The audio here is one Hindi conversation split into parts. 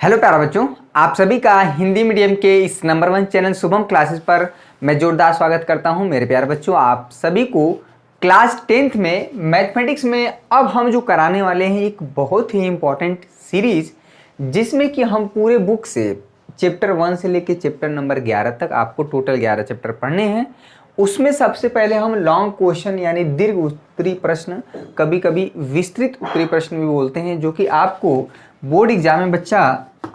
हेलो प्यारा बच्चों, आप सभी का हिंदी मीडियम के इस नंबर 1 चैनल शुभम क्लासेस पर मैं जोरदार स्वागत करता हूं। मेरे प्यारे बच्चों, आप सभी को क्लास 10th में मैथमेटिक्स में अब हम जो कराने वाले हैं एक बहुत ही इम्पॉर्टेंट सीरीज, जिसमें कि हम पूरे बुक से चैप्टर 1 से लेकर चैप्टर नंबर 11 तक आपको टोटल 11 चैप्टर पढ़ने हैं। उसमें सबसे पहले हम लॉन्ग क्वेश्चन यानी दीर्घ उत्तरी प्रश्न, कभी कभी विस्तृत उत्तरी प्रश्न भी बोलते हैं, जो कि आपको बोर्ड एग्जाम में बच्चा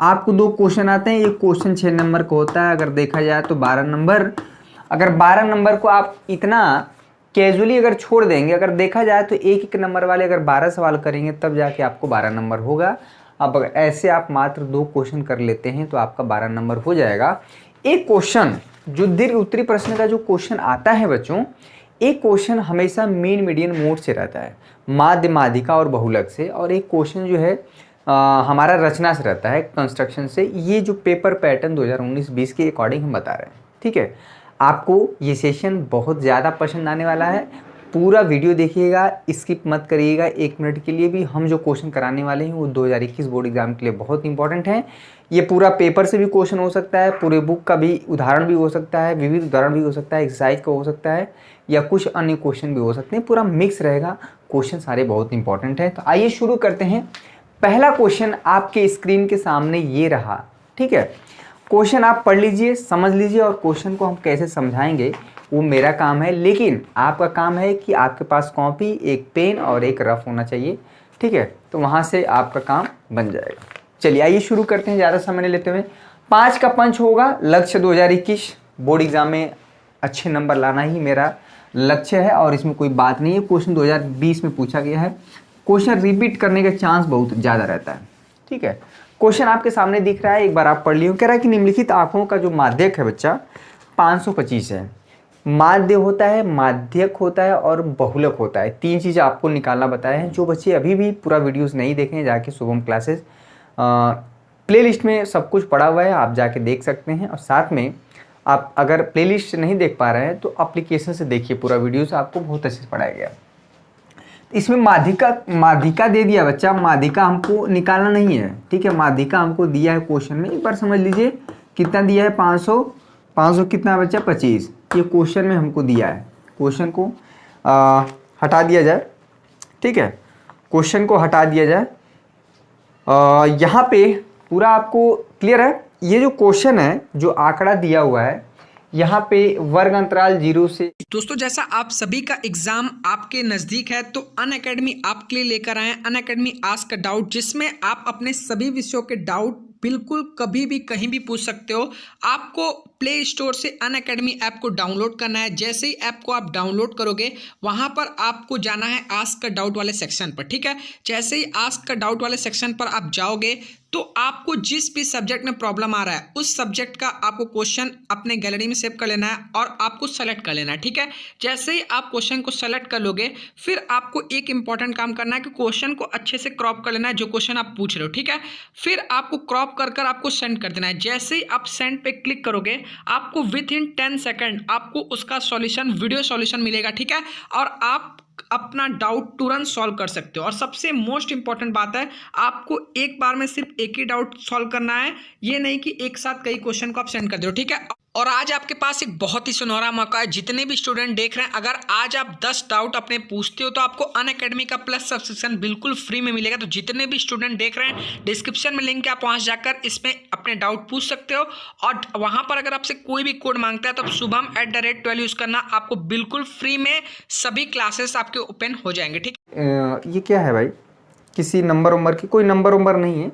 आपको 2 क्वेश्चन आते हैं। एक क्वेश्चन 6 नंबर का होता है, अगर देखा जाए तो 12 नंबर। अगर 12 नंबर को आप इतना कैजुअली अगर छोड़ देंगे, अगर देखा जाए तो एक एक नंबर वाले अगर 12 सवाल करेंगे तब जाके आपको 12 नंबर होगा। अब अगर ऐसे आप मात्र 2 क्वेश्चन कर लेते हैं तो आपका 12 नंबर हो जाएगा। एक क्वेश्चन जो दीर्घ उत्तरी प्रश्न का जो क्वेश्चन आता है बच्चों, एक क्वेश्चन हमेशा मीन मीडियन मोड से रहता है, माध्य माध्यिका और बहुलक से, और एक क्वेश्चन जो है हमारा रचना से रहता है, कंस्ट्रक्शन से। ये जो पेपर पैटर्न 2019-20 के अकॉर्डिंग हम बता रहे हैं, ठीक है। आपको ये सेशन बहुत ज़्यादा पसंद आने वाला है। पूरा वीडियो देखिएगा, स्किप मत करिएगा 1 मिनट के लिए भी। हम जो क्वेश्चन कराने वाले हैं वो 2021 बोर्ड एग्जाम के लिए बहुत इंपॉर्टेंट है। ये पूरा पेपर से भी क्वेश्चन हो सकता है, पूरे बुक का भी उदाहरण भी हो सकता है, विविध उदाहरण भी हो सकता है, एक्सरसाइज का हो सकता है, या कुछ अन्य क्वेश्चन भी हो सकते हैं। पूरा मिक्स रहेगा, क्वेश्चन सारे बहुत इंपॉर्टेंट हैं। तो आइए शुरू करते हैं। पहला क्वेश्चन आपके स्क्रीन के सामने ये रहा, ठीक है। क्वेश्चन आप पढ़ लीजिए, समझ लीजिए, और क्वेश्चन को हम कैसे समझाएंगे वो मेरा काम है, लेकिन आपका काम है कि आपके पास कॉपी, एक पेन और एक रफ होना चाहिए, ठीक है। तो वहाँ से आपका काम बन जाएगा। चलिए आइए शुरू करते हैं, ज़्यादा समय नहीं लेते हुए। 5 का पंच होगा, लक्ष्य 2021 बोर्ड एग्जाम में अच्छे नंबर लाना ही मेरा लक्ष्य है, और इसमें कोई बात नहीं है। क्वेश्चन 2020 में पूछा गया है, क्वेश्चन रिपीट करने का चांस बहुत ज़्यादा रहता है, ठीक है। क्वेश्चन आपके सामने दिख रहा है, एक बार आप पढ़ लियो। कह रहा है कि निम्नलिखित आंखों का जो माध्यक है बच्चा 525 है। माध्य होता है, माध्यक होता है और बहुलक होता है। 3 चीज़ आपको निकालना बताया है। जो बच्चे अभी भी पूरा वीडियोस नहीं देखे हैं, जाके शुभम क्लासेस प्लेलिस्ट में सब कुछ पड़ा हुआ है, आप जाके देख सकते हैं। और साथ में आप अगर प्लेलिस्ट नहीं देख पा रहे हैं तो एप्लीकेशन से देखिए, पूरा वीडियोस आपको बहुत अच्छे से पढ़ाया गया। इसमें माध्यिका दे दिया बच्चा, माध्यिका हमको निकालना नहीं है, ठीक है। माध्यिका हमको दिया है क्वेश्चन में, एक बार समझ लीजिए कितना दिया है, 500 कितना है बच्चा, 25। ये क्वेश्चन में हमको दिया है। क्वेश्चन को हटा दिया जाए, ठीक है। क्वेश्चन को हटा दिया जाए। यहाँ पे पूरा आपको क्लियर है। ये जो क्वेश्चन है, जो आंकड़ा दिया हुआ है यहाँ पे वर्ग अंतराल 0 से। दोस्तों, जैसा आप सभी का एग्जाम आपके नज़दीक है तो अनअकैडमी आपके लिए लेकर आए हैं अनअकैडमी आस्क डाउट, जिसमें आप अपने सभी विषयों के डाउट बिल्कुल कभी भी कहीं भी पूछ सकते हो। आपको प्ले स्टोर से अनअकैडमी ऐप को डाउनलोड करना है। जैसे ही ऐप को आप डाउनलोड करोगे, वहां पर आपको जाना है आस्क डाउट वाले सेक्शन पर, ठीक है। जैसे ही आस्क डाउट वाले सेक्शन पर आप जाओगे तो आपको जिस भी सब्जेक्ट में प्रॉब्लम आ रहा है उस सब्जेक्ट का आपको क्वेश्चन अपने गैलरी में सेव कर लेना है और आपको सेलेक्ट कर लेना है, ठीक है। जैसे ही आप क्वेश्चन को सेलेक्ट कर लोगे, फिर आपको एक इंपॉर्टेंट काम करना है कि क्वेश्चन को अच्छे से क्रॉप कर लेना है, जो क्वेश्चन आप पूछ रहे हो, ठीक है। फिर आपको क्रॉप कर आपको सेंड कर देना है। जैसे ही आप सेंड पे क्लिक करोगे, आपको विद इन 10 सेकेंड आपको उसका सॉल्यूशन, वीडियो सॉल्यूशन मिलेगा, ठीक है। और आप अपना डाउट तुरंत सॉल्व कर सकते हो। और सबसे मोस्ट इंपॉर्टेंट बात है, आपको एक बार में सिर्फ एक ही डाउट सॉल्व करना है, ये नहीं कि एक साथ कई क्वेश्चन को आप सेंड कर दो, ठीक है। और आज आपके पास एक बहुत ही सुनहरा मौका है। जितने भी स्टूडेंट देख रहे हैं, अगर आज आप 10 डाउट अपने पूछते हो तो आपको अनअकैडमी का प्लस सब्सक्रिप्शन बिल्कुल फ्री में मिलेगा। तो जितने भी स्टूडेंट देख रहे हैं, डिस्क्रिप्शन में लिंक है, आप वहां जाकर इसमें अपने डाउट पूछ सकते हो। और वहां पर अगर आपसे कोई भी कोड मांगता है तो आप शुभम@12 यूज करना, आपको बिल्कुल फ्री में सभी क्लासेस आपके ओपन हो जाएंगे, ठीक। ये क्या है भाई, किसी नंबर की कोई नंबर नहीं है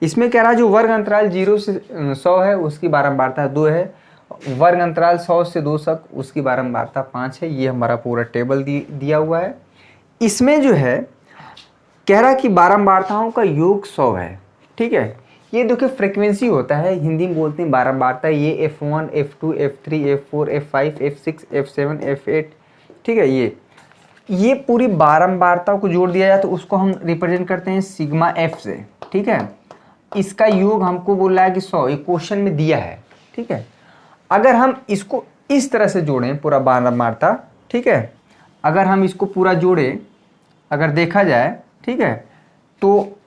इसमें। कह रहा है जो वर्ग अंतराल 0 से 100 है उसकी बारंबारता 2 है, वर्ग अंतराल 100 से 2 तक उसकी बारंबारता 5 है। ये हमारा पूरा टेबल दिया हुआ है। इसमें जो है कह रहा कि बारंबारताओं का योग 100 है, ठीक है। ये देखिए फ्रीक्वेंसी होता है, हिंदी में बोलते हैं बारंबारता। ये F1, F2, F3, F4, F5, F6, F7, F8, ठीक है। ये पूरी बारंबारता को जोड़ दिया जाए तो उसको हम रिप्रेजेंट करते हैं सिग्मा F से, ठीक है। इसका योग हमको बोल रहा है कि 100, ये क्वेश्चन में दिया है, ठीक है। अगर हम इसको इस तरह से जोड़ें पूरा बारंबारता, ठीक है, अगर हम इसको पूरा जोड़ें, अगर देखा जाए, ठीक है, तो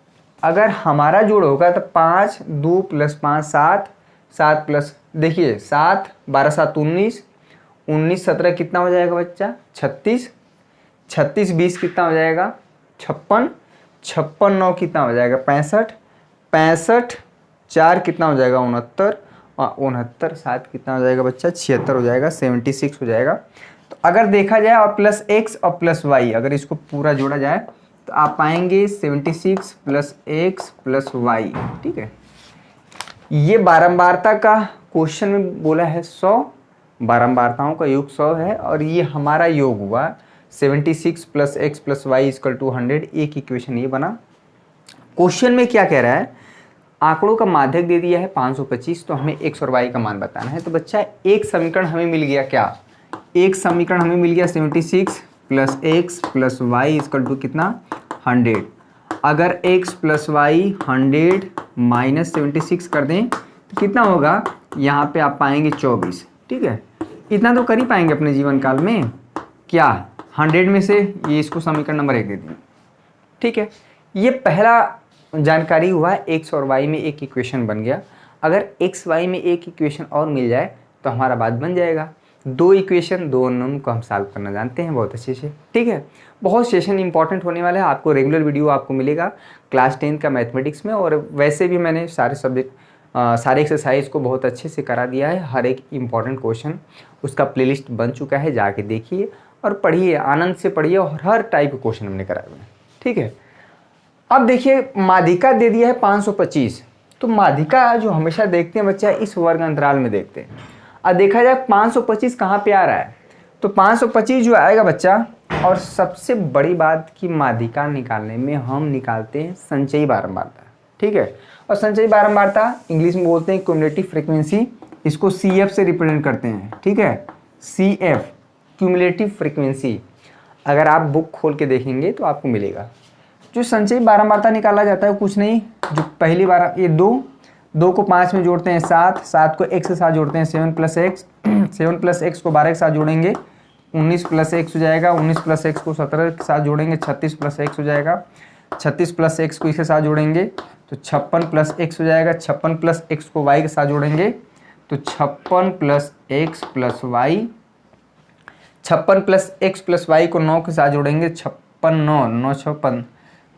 अगर हमारा जोड़ होगा तो 5 2 + 5 7, 7 प्लस देखिए 7 12 7 19, 19 17 कितना हो जाएगा बच्चा 36, 36 20 कितना हो जाएगा 56, 56 9 कितना हो जाएगा 65, 65 4 कितना हो जाएगा 69, और 69 7 कितना हो जाएगा बच्चा 76 हो जाएगा, 76 हो जाएगा। तो अगर देखा जाए और प्लस x और प्लस y अगर इसको पूरा जोड़ा जाए तो आप पाएंगे 76 + x + y। ठीक है, ये बारंबारता का क्वेश्चन में बोला है 100, बारंबारताओं का योग 100 है और ये हमारा योग हुआ 76 + x + y = 100। एक इक्वेशन ये बना। क्वेश्चन में क्या कह रहा है, आंकड़ों का माध्यक दे दिया है 525, तो हमें x और y का मान बताना है। तो बच्चा एक समीकरण हमें मिल गया, क्या एक समीकरण हमें मिल गया 76 + x + y = कितना 100। अगर x + y 100 - 76 कर दें तो कितना होगा, यहाँ पे आप पाएंगे 24। ठीक है, इतना तो कर ही पाएंगे अपने जीवन काल में, क्या 100 में से ये इसको समीकरण नंबर 1 दे दें। ठीक है, ये पहला जानकारी हुआ x और y में एक इक्वेशन बन गया। अगर x y में एक इक्वेशन और मिल जाए तो हमारा बात बन जाएगा। दो इक्वेशन दो अननोन को हम सॉल्व करना जानते हैं बहुत अच्छे से। ठीक है, बहुत सेशन इंपॉर्टेंट होने वाला है, आपको रेगुलर वीडियो आपको मिलेगा क्लास 10 का मैथमेटिक्स में। और वैसे भी मैंने सारे सब्जेक्ट सारे एक्सरसाइज को बहुत अच्छे से करा दिया है। हर एक इम्पॉर्टेंट क्वेश्चन उसका प्लेलिस्ट बन चुका है, जाके देखिए और पढ़िए, आनंद से पढ़िए, और हर टाइप के क्वेश्चन हमने कराए हुए हैं। ठीक है, अब देखिए माध्यिका दे दिया है 525, तो माध्यिका जो हमेशा देखते हैं बच्चा इस वर्ग अंतराल में देखते हैं। अब देखा जाए 525 कहाँ पे आ रहा है, तो 525 जो आएगा बच्चा, और सबसे बड़ी बात कि माध्यिका निकालने में हम निकालते हैं संचयी बारंबारता। ठीक है, और संचयी बारंबारता इंग्लिश में बोलते हैं क्यूमुलेटिव फ्रीक्वेंसी, इसको CF से रिप्रेजेंट करते हैं। ठीक है, CF क्यूमुलेटिव फ्रीक्वेंसी, अगर आप बुक खोल के देखेंगे तो आपको मिलेगा। जो संचयी बारंबारता निकाला जाता है कुछ नहीं, जो पहली बार ये 2 को 5 में जोड़ते हैं 7, 7 को x के साथ जोड़ते हैं 7 + x, 7 + x को 12 के साथ जोड़ेंगे 19 + x हो जाएगा, 19 + x को 17 के साथ जोड़ेंगे 36 + x हो जाएगा, 36 + x को इसके साथ जोड़ेंगे तो 56 + x हो जाएगा, 56 + x को y के साथ जोड़ेंगे तो 56 + x + y, 56 + x + y को 9 के साथ जोड़ेंगे 56 9 9 6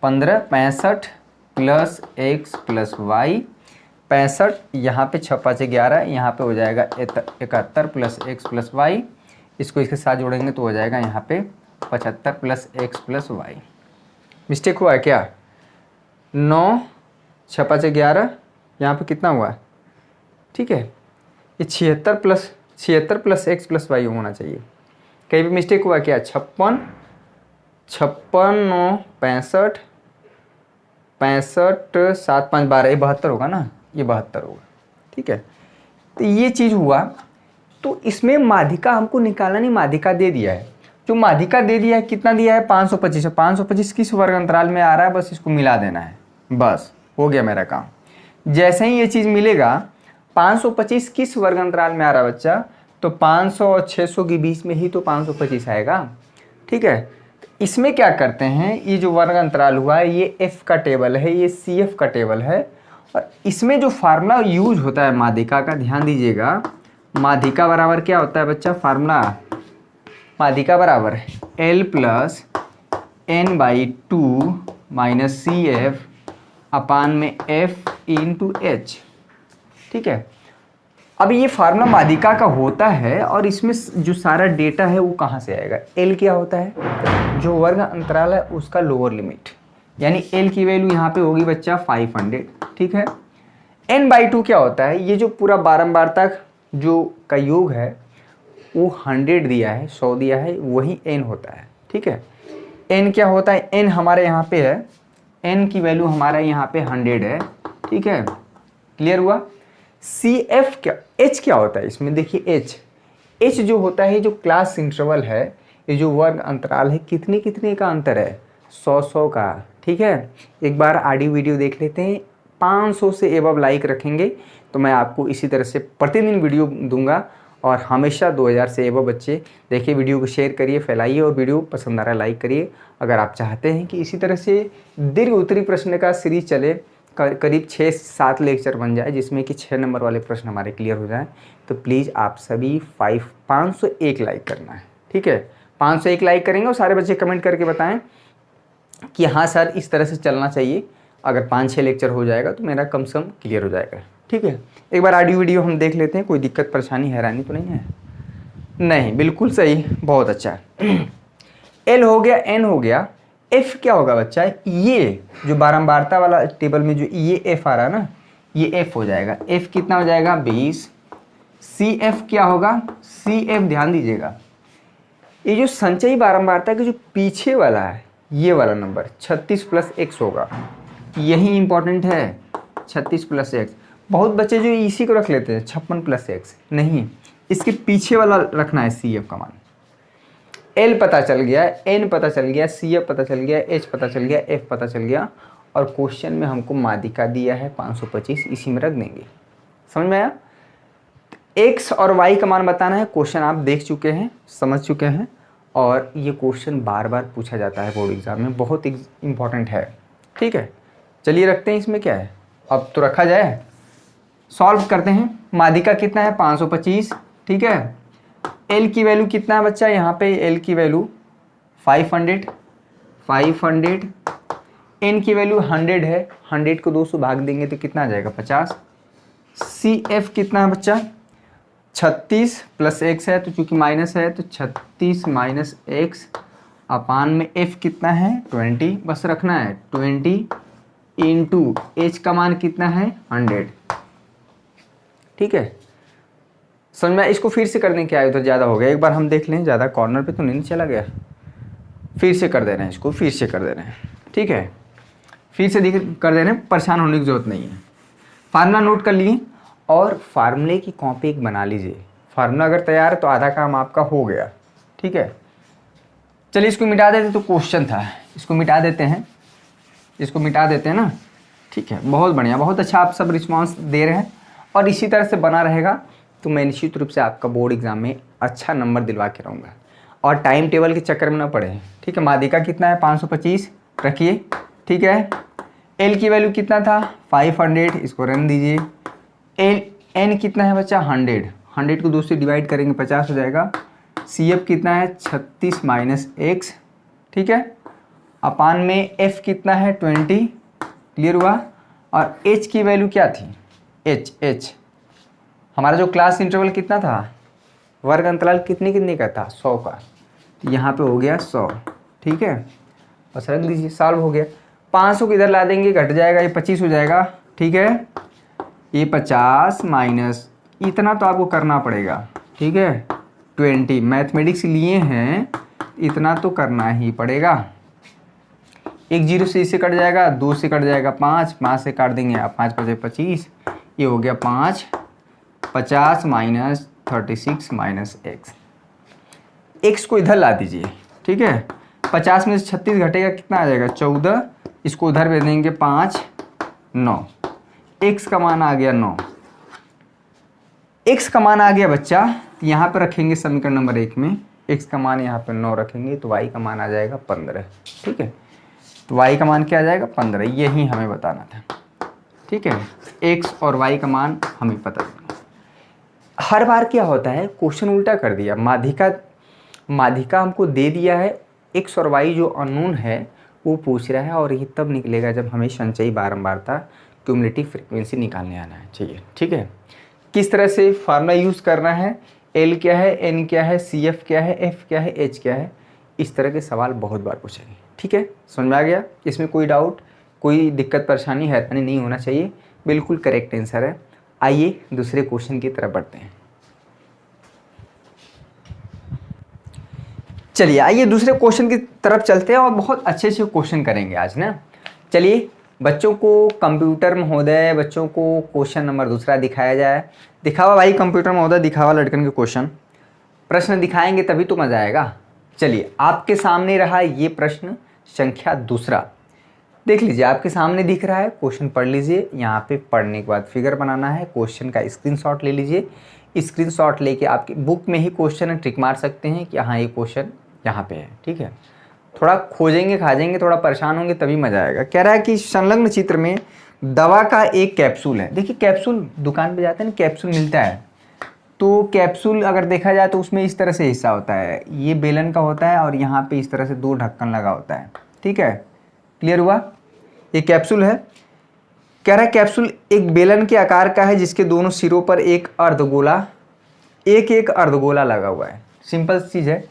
15 65 + x + y 65, यहाँ पे 6 5 11, यहाँ पे हो जाएगा 71 + x + y, इसको इसके साथ जोड़ेंगे तो हो जाएगा यहाँ पे 75 + x + y। मिस्टेक हुआ है क्या, 9 6 5 11, यहाँ पे कितना हुआ। ठीक है, ये 76 + x + y होना चाहिए, कहीं भी मिस्टेक हुआ क्या। 56 9 65 65 7 5 12, ये 72 होगा ना, ये 72 होगा। ठीक है, तो ये चीज़ हुआ। तो इसमें माध्यिका हमको निकालना नहीं, माध्यिका दे दिया है। जो माध्यिका दे दिया है कितना दिया है 525, 525 किस वर्ग अंतराल में आ रहा है, बस इसको मिला देना है, बस हो गया मेरा काम। जैसे ही ये चीज़ मिलेगा 525 किस वर्ग अंतराल में आ रहा है बच्चा, तो 500 और 600 के बीच में ही तो 525 आएगा। ठीक है, इसमें क्या करते हैं, ये जो वर्ग अंतराल हुआ है ये F का टेबल है, ये CF का टेबल है, और इसमें जो फार्मूला यूज होता है माध्यिका का, ध्यान दीजिएगा, माध्यिका बराबर क्या होता है बच्चा, फार्मूला माध्यिका बराबर L + n/2 - CF अपान में F × H। ठीक है, अब ये फार्मूला माध्यिका का होता है और इसमें जो सारा डेटा है वो कहाँ से आएगा। L क्या होता है, जो वर्ग अंतराल है उसका लोअर लिमिट, यानी L की वैल्यू यहाँ पे होगी बच्चा 500। ठीक है, n/2 क्या होता है, ये जो पूरा बारंबारता जो का योग है वो 100 दिया है, 100 दिया है, वही n होता है। ठीक है, n क्या होता है, n हमारे यहाँ पे है, n की वैल्यू हमारे यहाँ पे 100 है। ठीक है, क्लियर हुआ। CF क्या, H क्या होता है इसमें, देखिए H जो होता है, जो क्लास इंटरवल है, ये जो वर्ग अंतराल है, कितने कितने का अंतर है, 100 का। ठीक है, एक बार ऑडियो वीडियो देख लेते हैं, 500 से एबव लाइक रखेंगे तो मैं आपको इसी तरह से प्रतिदिन वीडियो दूंगा और हमेशा 2000 से एबव बच्चे देखिए। वीडियो को शेयर करिए, फैलाइए और वीडियो पसंद आ रहा है लाइक करिए। अगर आप चाहते हैं कि इसी तरह से दीर्घ उत्तरी प्रश्न का सीरीज चले, करीब 6-7 लेक्चर बन जाए जिसमें कि 6 नंबर वाले प्रश्न हमारे क्लियर हो जाएं, तो प्लीज़ आप सभी 501 लाइक करना है, ठीक है। 501 लाइक करेंगे और सारे बच्चे कमेंट करके बताएं कि हाँ सर इस तरह से चलना चाहिए। अगर 5-6 लेक्चर हो जाएगा तो मेरा कम से कम क्लियर हो जाएगा, ठीक है। एक बार ऑडियो वीडियो हम देख लेते हैं, कोई दिक्कत परेशानी हैरानी तो नहीं है? नहीं, बिल्कुल सही, बहुत अच्छा। एल हो गया, एन हो गया, एफ क्या होगा बच्चा? ये जो बारंबारता वाला टेबल में जो ये एफ आ रहा है ना, ये एफ हो जाएगा। एफ कितना हो जाएगा? 20। सी एफ क्या होगा? सी एफ ध्यान दीजिएगा, ये जो संचयी बारंबारता के जो पीछे वाला है ये वाला नंबर 36 + x होगा, यही इंपॉर्टेंट है। 36 + x। बहुत बच्चे जो इसी को रख लेते हैं 56 + x, नहीं, इसके पीछे वाला रखना है सी एफ का मान। एल पता चल गया, एन पता चल गया, सी एफ पता चल गया, एच पता चल गया, एफ पता चल गया, और क्वेश्चन में हमको माध्यिका दिया है 525, इसी में रख देंगे। समझ में आया? एक्स और वाई का मान बताना है। क्वेश्चन आप देख चुके हैं, समझ चुके हैं, और ये क्वेश्चन बार बार पूछा जाता है बोर्ड एग्जाम में, बहुत इंपॉर्टेंट है, ठीक है। चलिए रखते हैं, इसमें क्या है, अब तो रखा जाए, सॉल्व करते हैं। माध्यिका कितना है? 525, ठीक है। एल की वैल्यू कितना है बच्चा? यहाँ पे एल की वैल्यू 500। एन की वैल्यू 100 है, 100 को 2 से भाग देंगे तो कितना आ जाएगा? 50। सी एफ कितना है बच्चा? 36 + x है, तो चूंकि माइनस है तो 36 - x अपान में f कितना है? 20, बस रखना है 20 × h का मान कितना है? 100, ठीक है। समझ में? इसको फिर से करने क्या है, उधर ज़्यादा हो गया, एक बार हम देख लें, ज़्यादा कॉर्नर पे तो नहीं चला गया। फिर से कर दे रहे हैं, इसको फिर से कर दे रहे हैं, ठीक है। फिर से कर दे रहे हैं, परेशान होने की ज़रूरत नहीं है। फार्मूला नोट कर लिए और फार्मूले की कॉपी एक बना लीजिए। फार्मूला अगर तैयार है तो आधा काम आपका हो गया, ठीक है। चलिए इसको मिटा देते, तो क्वेश्चन था, इसको मिटा देते हैं, इसको मिटा देते हैं ना, ठीक है। बहुत बढ़िया, बहुत अच्छा आप सब रिस्पॉन्स दे रहे हैं, और इसी तरह से बना रहेगा तो मैं निश्चित रूप से आपका बोर्ड एग्जाम में अच्छा नंबर दिलवा के रहूँगा, और टाइम टेबल के चक्कर में ना पड़े, ठीक है। माध्यिका कितना है? 525 रखिए, ठीक है। एल की वैल्यू कितना था? 500, इसको रन दीजिए। एन कितना है बच्चा? 100 को 2 से डिवाइड करेंगे 50 हो जाएगा। सी एफ कितना है? 36 - x, ठीक है, अपान में एफ कितना है? 20, क्लियर हुआ। और एच की वैल्यू क्या थी? एच हमारा जो क्लास इंटरवल कितना था, वर्ग अंतराल कितने का था? 100 का, यहाँ पे हो गया 100, ठीक है, बस रख दीजिए, सॉल्व हो गया। 500 को इधर ला देंगे, घट जाएगा, ये 25 हो जाएगा, ठीक है। ये 50 माइनस इतना तो आपको करना पड़ेगा, ठीक है, 20, मैथमेटिक्स लिए हैं, इतना तो करना ही पड़ेगा। एक 0 से इसे कट जाएगा, 2 से कट जाएगा 5 से काट देंगे आप, 5 × 5 = 25, ये हो गया 5, 50 - 36 - x। x को इधर ला दीजिए, ठीक है। 50 में से 36 घटेगा, कितना आ जाएगा? 14, इसको उधर भेज देंगे 5, 9, x का मान आ गया 9। x का मान आ गया बच्चा, यहाँ पे रखेंगे समीकरण नंबर 1 में, x का मान यहाँ पे 9 रखेंगे तो y का मान आ जाएगा 15, ठीक है। तो y का मान क्या आ जाएगा? 15, यही हमें बताना था, ठीक है। x और y का मान हमें पता है। हर बार क्या होता है, क्वेश्चन उल्टा कर दिया, माध्यिका हमको दे दिया है, x और y जो अननोन है वो पूछ रहा है, और ये तब निकलेगा जब हमें संचयी बारंबारता क्यूमुलेटिव फ्रीक्वेंसी निकालने आना है चाहिए, ठीक है। किस तरह से फार्मूला यूज़ करना है, एल क्या है, एन क्या है, सी एफ क्या है, एफ क्या है, एच क्या है, इस तरह के सवाल बहुत बार पूछेंगे, ठीक है। समझ में आ गया? इसमें कोई डाउट, कोई दिक्कत परेशानी हैरानी नहीं होना चाहिए, बिल्कुल करेक्ट आंसर है। आइए दूसरे क्वेश्चन की तरफ बढ़ते हैं। चलिए आइए दूसरे क्वेश्चन की तरफ चलते हैं, और बहुत अच्छे से क्वेश्चन करेंगे आज ना। चलिए बच्चों को कंप्यूटर महोदय, बच्चों को क्वेश्चन नंबर दूसरा दिखाया जाए। दिखावा भाई कंप्यूटर महोदय, दिखावा लड़कन के क्वेश्चन, प्रश्न दिखाएंगे तभी तो मजा आएगा। चलिए आपके सामने रहा ये प्रश्न संख्या दूसरा, देख लीजिए, आपके सामने दिख रहा है, क्वेश्चन पढ़ लीजिए। यहाँ पे पढ़ने के बाद फिगर बनाना है, क्वेश्चन का स्क्रीनशॉट ले लीजिए। स्क्रीनशॉट लेके आपकी बुक में ही क्वेश्चन ट्रिक मार सकते हैं कि हाँ ये क्वेश्चन यहाँ पे है। ठीक है, थोड़ा खोजेंगे खाजेंगे, थोड़ा परेशान होंगे तभी मजा आएगा। कह रहा है कि संलग्न चित्र में दवा का एक कैप्सूल है। देखिए कैप्सूल दुकान पे जाते हैं ना, कैप्सूल मिलता है, तो कैप्सूल अगर देखा जाए तो उसमें इस तरह से हिस्सा होता है, ये बेलन का होता है और यहाँ पे इस तरह से 2 ढक्कन लगा होता है। ठीक है, क्लियर हुआ? ये कैप्सूल है। कह रहा है कैप्सूल एक बेलन के आकार का है जिसके दोनों सिरों पर एक अर्धगोला लगा हुआ है। सिंपल चीज़ है,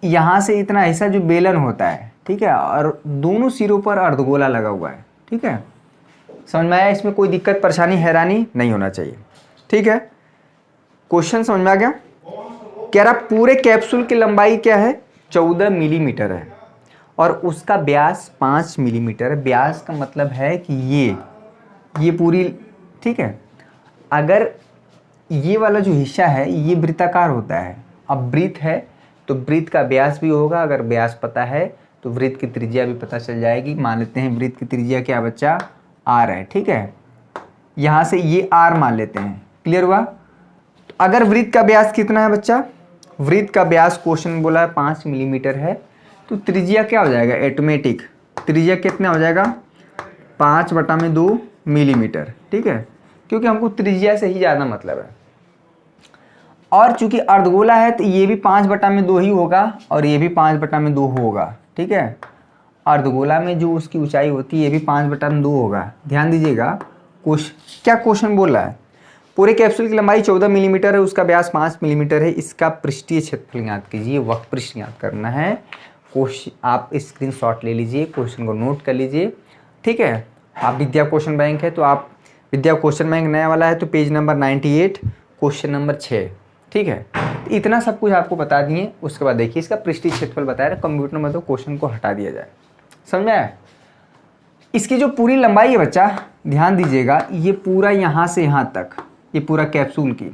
यहाँ से इतना हिस्सा जो बेलन होता है, ठीक है, और दोनों सिरों पर अर्धगोला लगा हुआ है। ठीक है, समझ में आया? इसमें कोई दिक्कत परेशानी हैरानी नहीं होना चाहिए। ठीक है, क्वेश्चन समझ में आ गया? कह रहा पूरे कैप्सूल की लंबाई क्या है? 14 मिलीमीटर है और उसका व्यास 5 मिलीमीटर है। व्यास का मतलब है कि ये पूरी, ठीक है, अगर ये वाला जो हिस्सा है ये वृत्ताकार होता है। अब वृत्त है तो वृत्त का व्यास भी होगा, अगर व्यास पता है तो वृत्त की त्रिज्या भी पता चल जाएगी। मान लेते हैं वृत्त की त्रिज्या क्या बच्चा? r है। ठीक है, यहाँ से ये r मान लेते हैं। क्लियर हुआ? तो अगर वृत्त का व्यास कितना है बच्चा? वृत्त का व्यास क्वेश्चन में बोला है 5 मिलीमीटर है, तो त्रिज्या क्या हो जाएगा? ऑटोमेटिक त्रिज्या कितना हो जाएगा? 5/2 मिलीमीटर। ठीक है, क्योंकि हमको त्रिज्या से ही ज़्यादा मतलब है। और चूंकि अर्धगोला है तो ये भी 5/2 ही होगा और ये भी 5/2 होगा। ठीक है, अर्धगोला में जो उसकी ऊंचाई होती है ये भी 5/2 होगा। ध्यान दीजिएगा, क्या क्वेश्चन बोल रहा है? पूरे कैप्सूल की लंबाई 14 मिलीमीटर है, उसका व्यास 5 मिलीमीटर है, इसका पृष्ठीय क्षेत्रफल ज्ञात कीजिए। वक्र पृष्ठ ज्ञात करना है। क्वेश्चन आप स्क्रीनशॉट ले लीजिए, क्वेश्चन को नोट कर लीजिए। ठीक है, आप विद्या क्वेश्चन बैंक है तो आप विद्या क्वेश्चन बैंक नया वाला है तो पेज नंबर 98 क्वेश्चन नंबर 6। ठीक है, तो इतना सब कुछ आपको बता दिए। उसके बाद देखिए इसका पृष्ठीय क्षेत्रफल बताया, कंप्यूटर में तो क्वेश्चन को हटा दिया जाए। समझ में आया? इसकी जो पूरी लंबाई है बच्चा, ध्यान दीजिएगा, ये पूरा यहाँ से यहाँ तक, ये पूरा कैप्सूल की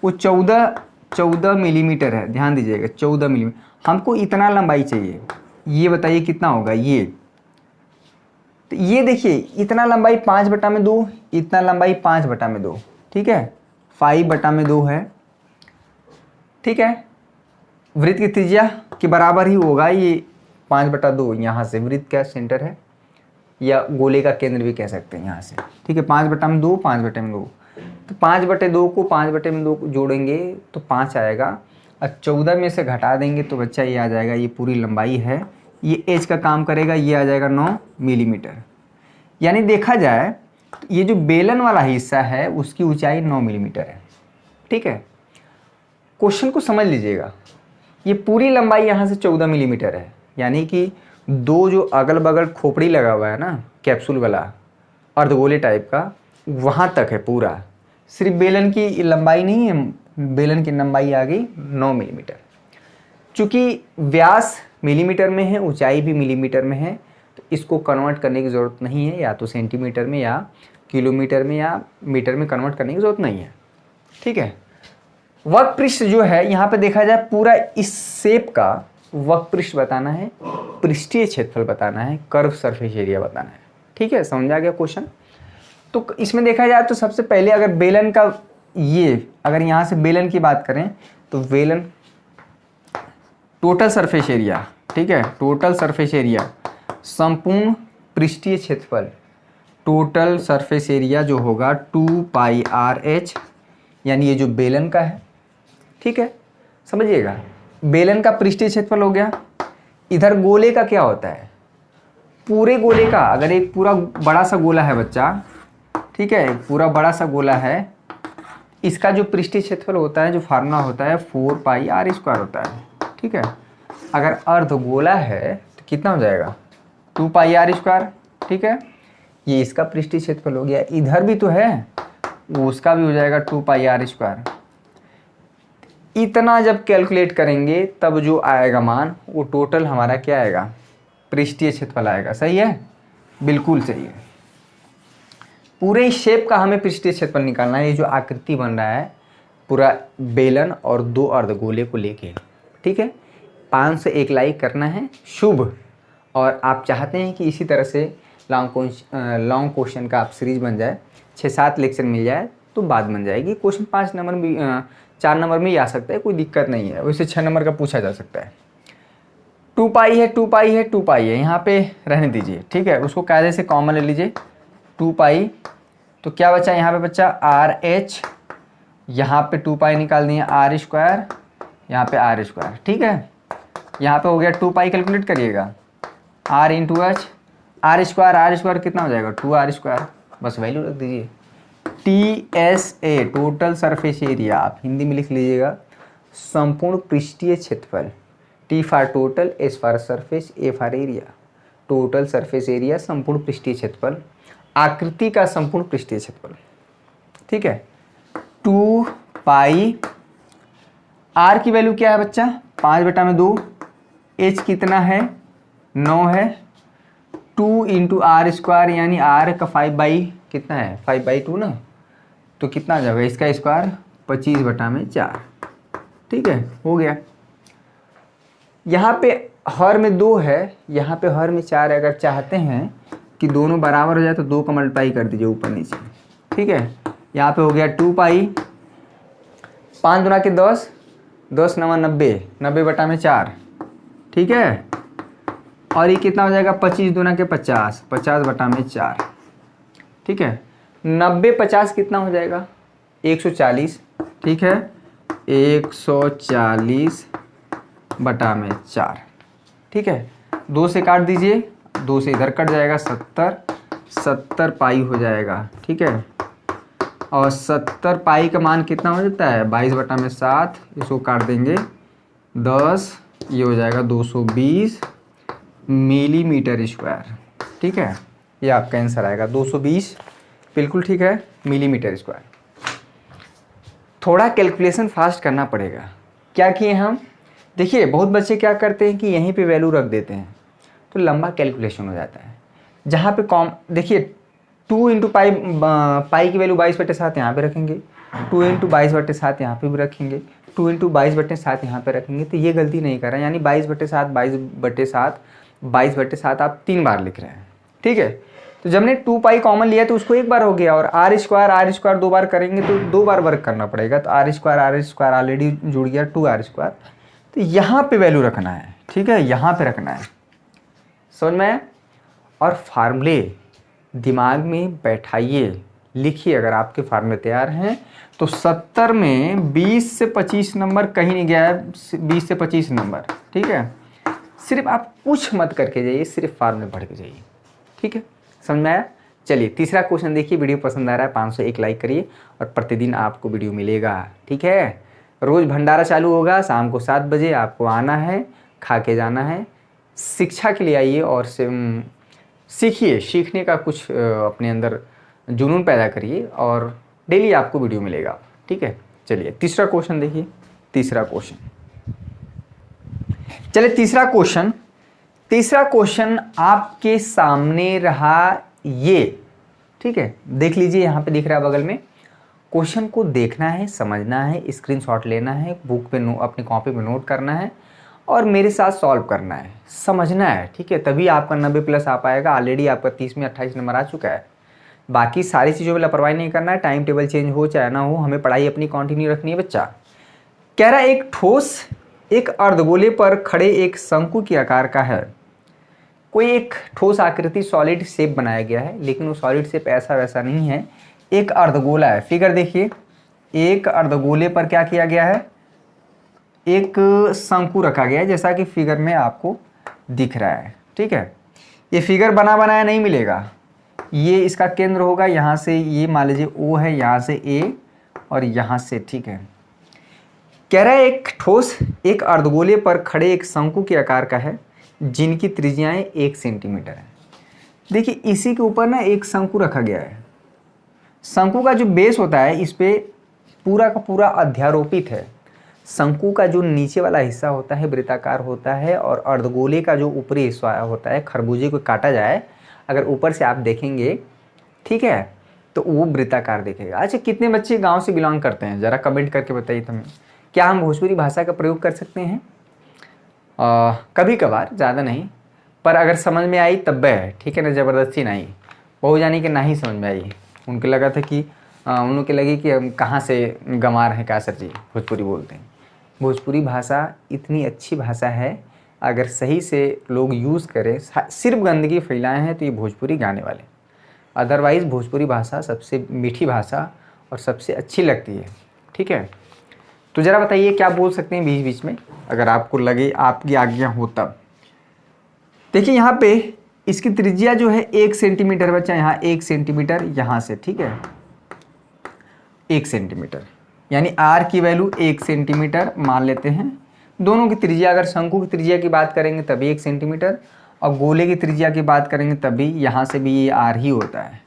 वो 14 मिलीमीटर है। ध्यान दीजिएगा 14 मिलीमीटर। हमको इतना लंबाई चाहिए, ये बताइए कितना होगा? ये तो ये देखिए इतना लंबाई 5/2, इतना लंबाई 5/2। ठीक है, 5/2 है। ठीक है, वृत्त की त्रिज्या के बराबर ही होगा ये 5/2। यहाँ से वृत्त का सेंटर है या गोले का केंद्र भी कह सकते हैं यहाँ से। ठीक है, 5/2 5/2, तो 5/2 को 5/2 को जोड़ेंगे तो 5 आएगा और 14 में से घटा देंगे तो बच्चा ये आ जाएगा। ये पूरी लंबाई है, ये एज का काम करेगा, ये आ जाएगा 9 मिलीमीटर। यानी देखा जाए तो ये जो बेलन वाला हिस्सा है उसकी ऊंचाई 9 मिलीमीटर है। ठीक है, क्वेश्चन को समझ लीजिएगा, ये पूरी लंबाई यहाँ से 14 मिलीमीटर है, यानी कि 2 जो अगल बगल खोपड़ी लगा हुआ है ना कैप्सूल वाला अर्धगोले टाइप का, वहाँ तक है पूरा। सिर्फ बेलन की लंबाई नहीं है, बेलन की लंबाई आ गई 9 मिलीमीटर। चूँकि व्यास मिलीमीटर में है, ऊंचाई भी मिलीमीटर में है, तो इसको कन्वर्ट करने की ज़रूरत नहीं है, या तो सेंटीमीटर में या किलोमीटर में या मीटर में कन्वर्ट करने की ज़रूरत नहीं है। ठीक है, वक्र पृष्ठ जो है यहाँ पे देखा जाए पूरा इस शेप का वक्र पृष्ठ बताना है, पृष्ठीय क्षेत्रफल बताना है, कर्व सरफेस एरिया बताना है। ठीक है, समझ आ गया क्वेश्चन? तो इसमें देखा जाए तो सबसे पहले अगर बेलन का ये, अगर यहाँ से बेलन की बात करें तो बेलन टोटल सरफेस एरिया, ठीक है, टोटल सरफेस एरिया संपूर्ण पृष्ठीय क्षेत्रफल, टोटल सरफेस एरिया जो होगा 2πRh, यानी ये जो बेलन का है। ठीक है, समझिएगा, बेलन का पृष्ठीय क्षेत्रफल हो गया। इधर गोले का क्या होता है? पूरे गोले का, अगर एक पूरा बड़ा सा गोला है बच्चा, ठीक है, पूरा बड़ा सा गोला है, इसका जो पृष्ठीय क्षेत्रफल होता है, जो फार्मूला होता है 4πr² होता है। ठीक है, अगर अर्धगोला है तो कितना हो जाएगा? 2πr²। ठीक है, ये इसका पृष्ठीय क्षेत्रफल हो गया। इधर भी तो है, उसका भी हो जाएगा 2πr²। इतना जब कैलकुलेट करेंगे तब जो आएगा मान वो टोटल हमारा क्या आएगा? पृष्ठीय क्षेत्रफल आएगा। सही है, बिल्कुल सही है। पूरे शेप का हमें पृष्ठीय क्षेत्रफल निकालना है। ये जो आकृति बन रहा है पूरा बेलन और 2 अर्धगोले को लेके। ठीक है, 5 से 1 लाइक करना है, शुभ। और आप चाहते हैं कि इसी तरह से लॉन्ग क्वेश्चन का आप सीरीज बन जाए, 6-7 लेक्चर मिल जाए, तो बात बन जाएगी। क्वेश्चन 5 नंबर में 4 नंबर में ही आ सकता है, कोई दिक्कत नहीं है, वैसे 6 नंबर का पूछा जा सकता है। 2 पाई है, 2 पाई है, 2 पाई है, यहाँ पे रहने दीजिए, ठीक है। उसको कायदे से कॉमन ले लीजिए, 2 पाई, तो क्या बचा यहाँ पे बच्चा आर एच, यहाँ पे 2 पाई निकाल दिए आर स्क्वायर, यहाँ पे आर स्क्वायर, ठीक है। यहाँ पे हो गया 2 पाई, कैलकुलेट करिएगा r into h, r square कितना हो जाएगा 2 आर स्क्वायर, बस वैल्यू रख दीजिए। T S A total surface area, आप हिंदी में लिख लीजिएगा संपूर्ण पृष्ठीय क्षेत्रफल। T for total, S for surface, A for area. Total surface area संपूर्ण पृष्ठीय क्षेत्रफल, आकृति का संपूर्ण पृष्ठीय क्षेत्रफल, ठीक है। 2 पाई, आर की वैल्यू क्या है बच्चा 5/2, एच कितना है 9 है, 2 इंटू आर स्क्वायर यानी आर का 5 कितना है 5/2 ना, तो कितना आ जाएगा इसका स्क्वायर 25/4, ठीक है, हो गया। यहाँ पे हर में 2 है, यहाँ पे हर में 4 है। अगर चाहते हैं कि दोनों बराबर हो जाए तो 2 का मल्टीप्लाई कर दीजिए ऊपर नीचे, ठीक है। यहाँ पे हो गया 2 पाई, 5 गुना के 10, 10 9 90, 90/4, ठीक है। और ये कितना हो जाएगा 25 दूना के 50, 50/4, ठीक है। 90 50 कितना हो जाएगा 140, ठीक है, 140/4, ठीक है। 2 से काट दीजिए, 2 से इधर कट जाएगा 70 पाई हो जाएगा, ठीक है। और 70 पाई का मान कितना हो जाता है 22/7, इसको काट देंगे 10, ये हो जाएगा 220 मिलीमीटर स्क्वायर, ठीक है। ये आपका आंसर आएगा 220, बिल्कुल ठीक है, मिलीमीटर स्क्वायर। थोड़ा कैलकुलेशन फास्ट करना पड़ेगा। क्या किए हम, देखिए बहुत बच्चे क्या करते हैं कि यहीं पे वैल्यू रख देते हैं तो लंबा कैलकुलेशन हो जाता है। जहाँ पे देखिए 2 इंटू पाई, पाई की वैल्यू 22/7 यहाँ पे रखेंगे, 2 इंटू 22/7 यहाँ पे भी रखेंगे, 2 इंटू 22/7 यहाँ पे रखेंगे, तो ये गलती नहीं कर रहे हैं। यानी 22/7 22/7 22/7 आप 3 बार लिख रहे हैं, ठीक है। तो जब ने 2 पाई कॉमन लिया तो उसको एक बार हो गया, और आर स्क्वायर 2 बार करेंगे तो 2 बार वर्क करना पड़ेगा। तो आर स्क्वायर ऑलरेडी जुड़ गया 2 स्क्वायर, तो यहाँ पे वैल्यू रखना है, ठीक है, यहाँ पे रखना है, समझ में आया। और फार्मूले दिमाग में बैठाइए, लिखिए। अगर आपके फार्मूले तैयार हैं तो 70 में 20 से 25 नंबर कहीं नहीं गया है, 20 से 25 नंबर, ठीक है। सिर्फ आप कुछ मत करके जाइए, सिर्फ फार्मूले पढ़ के जाइए, ठीक है, समझ में आया। चलिए तीसरा क्वेश्चन देखिए। वीडियो पसंद आ रहा है 501 लाइक करिए, और प्रतिदिन आपको वीडियो मिलेगा, ठीक है। रोज़ भंडारा चालू होगा, शाम को 7 बजे आपको आना है, खा के जाना है। शिक्षा के लिए आइए और सीखिए, सीखने का कुछ अपने अंदर जुनून पैदा करिए, और डेली आपको वीडियो मिलेगा, ठीक है। चलिए तीसरा क्वेश्चन देखिए। तीसरा क्वेश्चन आपके सामने रहा ये, ठीक है, देख लीजिए। यहाँ पे दिख रहा है बगल में। क्वेश्चन को देखना है, समझना है, स्क्रीनशॉट लेना है, बुक पे अपनी कॉपी पे नोट करना है, और मेरे साथ सॉल्व करना है, समझना है, ठीक है। तभी आपका 90+ आ पाएगा। ऑलरेडी आपका 30 में 28 नंबर आ चुका है। बाकी सारी चीज़ों में लापरवाही नहीं करना है। टाइम टेबल चेंज हो चाहे ना हो, हमें पढ़ाई अपनी कंटिन्यू रखनी है बच्चा। कह रहा है एक ठोस एक अर्धगोले पर खड़े एक शंकु के आकार का है। कोई एक ठोस आकृति सॉलिड शेप बनाया गया है, लेकिन वो सॉलिड शेप ऐसा वैसा नहीं है, एक अर्धगोला है। फिगर देखिए, एक अर्धगोले पर क्या किया गया है, एक शंकु रखा गया है, जैसा कि फिगर में आपको दिख रहा है, ठीक है। ये फिगर बना बनाया नहीं मिलेगा, ये इसका केंद्र होगा, यहाँ से ये मान लीजिए O है, यहाँ से A और यहाँ से, ठीक है। कह रहा है एक ठोस एक अर्धगोले पर खड़े एक शंकु के आकार का है, जिनकी त्रिज्याएं 1 सेंटीमीटर है। देखिए इसी के ऊपर ना एक शंकु रखा गया है। शंकु का जो बेस होता है इस पे पूरा का पूरा अध्यारोपित है। शंकु का जो नीचे वाला हिस्सा होता है वृत्ताकार होता है, और अर्धगोले का जो ऊपरी हिस्सा होता है, खरबूजे को काटा जाए अगर ऊपर से आप देखेंगे, ठीक है, तो वो वृत्ताकार दिखेगा। अच्छा, कितने बच्चे गांव से बिलोंग करते हैं, ज़रा कमेंट करके बताइए तुम्हें। क्या हम भोजपुरी भाषा का प्रयोग कर सकते हैं? कभी कभार, ज़्यादा नहीं, पर अगर समझ में आई तब है, ठीक है ना, ज़बरदस्ती नहीं। बहु जानी कि नहीं समझ में आई, उनको लगा था कि उन लोग के लगे कि हम कहाँ से गंवा रहे हैं का सर जी, भोजपुरी बोलते हैं। भोजपुरी भाषा इतनी अच्छी भाषा है, अगर सही से लोग यूज़ करें, सिर्फ गंदगी फैलाए हैं तो ये भोजपुरी गाने वाले। अदरवाइज़ भोजपुरी भाषा सबसे मीठी भाषा और सबसे अच्छी लगती है। ठीक है, तो ज़रा बताइए क्या बोल सकते हैं बीच बीच में, अगर आपको लगे, आपकी आज्ञा हो तब। देखिए यहाँ पे इसकी त्रिज्या जो है 1 सेंटीमीटर बच्चा, यहाँ 1 सेंटीमीटर यहाँ से, ठीक है 1 सेंटीमीटर, यानी आर की वैल्यू 1 सेंटीमीटर मान लेते हैं। दोनों की त्रिज्या, अगर शंकु की त्रिज्या की बात करेंगे तभी 1 सेंटीमीटर, और गोले की त्रिज्या की बात करेंगे तभी यहाँ से भी ये आर ही होता है,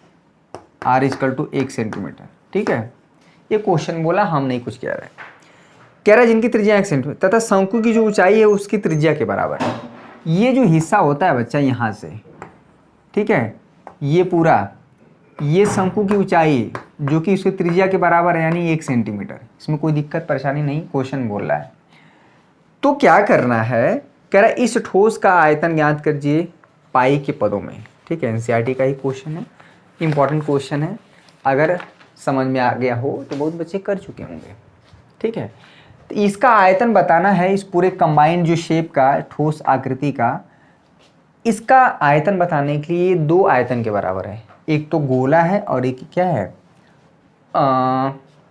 आर इक्वल टू 1 सेंटीमीटर। ठीक है, ये क्वेश्चन बोला, हम नहीं कुछ कह रहे। कह रहा है जिनकी त्रिज्या 1 सेंटीमीटर तथा शंकु की जो ऊंचाई है उसकी त्रिज्या के बराबर है। ये जो हिस्सा होता है बच्चा यहाँ से, ठीक है, ये पूरा, ये शंकु की ऊंचाई जो कि उसकी त्रिज्या के बराबर है, यानी 1 सेंटीमीटर। इसमें कोई दिक्कत परेशानी नहीं, क्वेश्चन बोल रहा है। तो क्या करना है, कह रहा है इस ठोस का आयतन ज्ञात कीजिए पाई के पदों में। ठीक है, एनसीईआरटी का ही क्वेश्चन है, इंपॉर्टेंट क्वेश्चन है, अगर समझ में आ गया हो तो बहुत बच्चे कर चुके होंगे। ठीक है, तो इसका आयतन बताना है, इस पूरे कंबाइंड जो शेप का, ठोस आकृति का, इसका आयतन बताने के लिए 2 आयतन के बराबर है। एक तो गोला है और एक क्या है,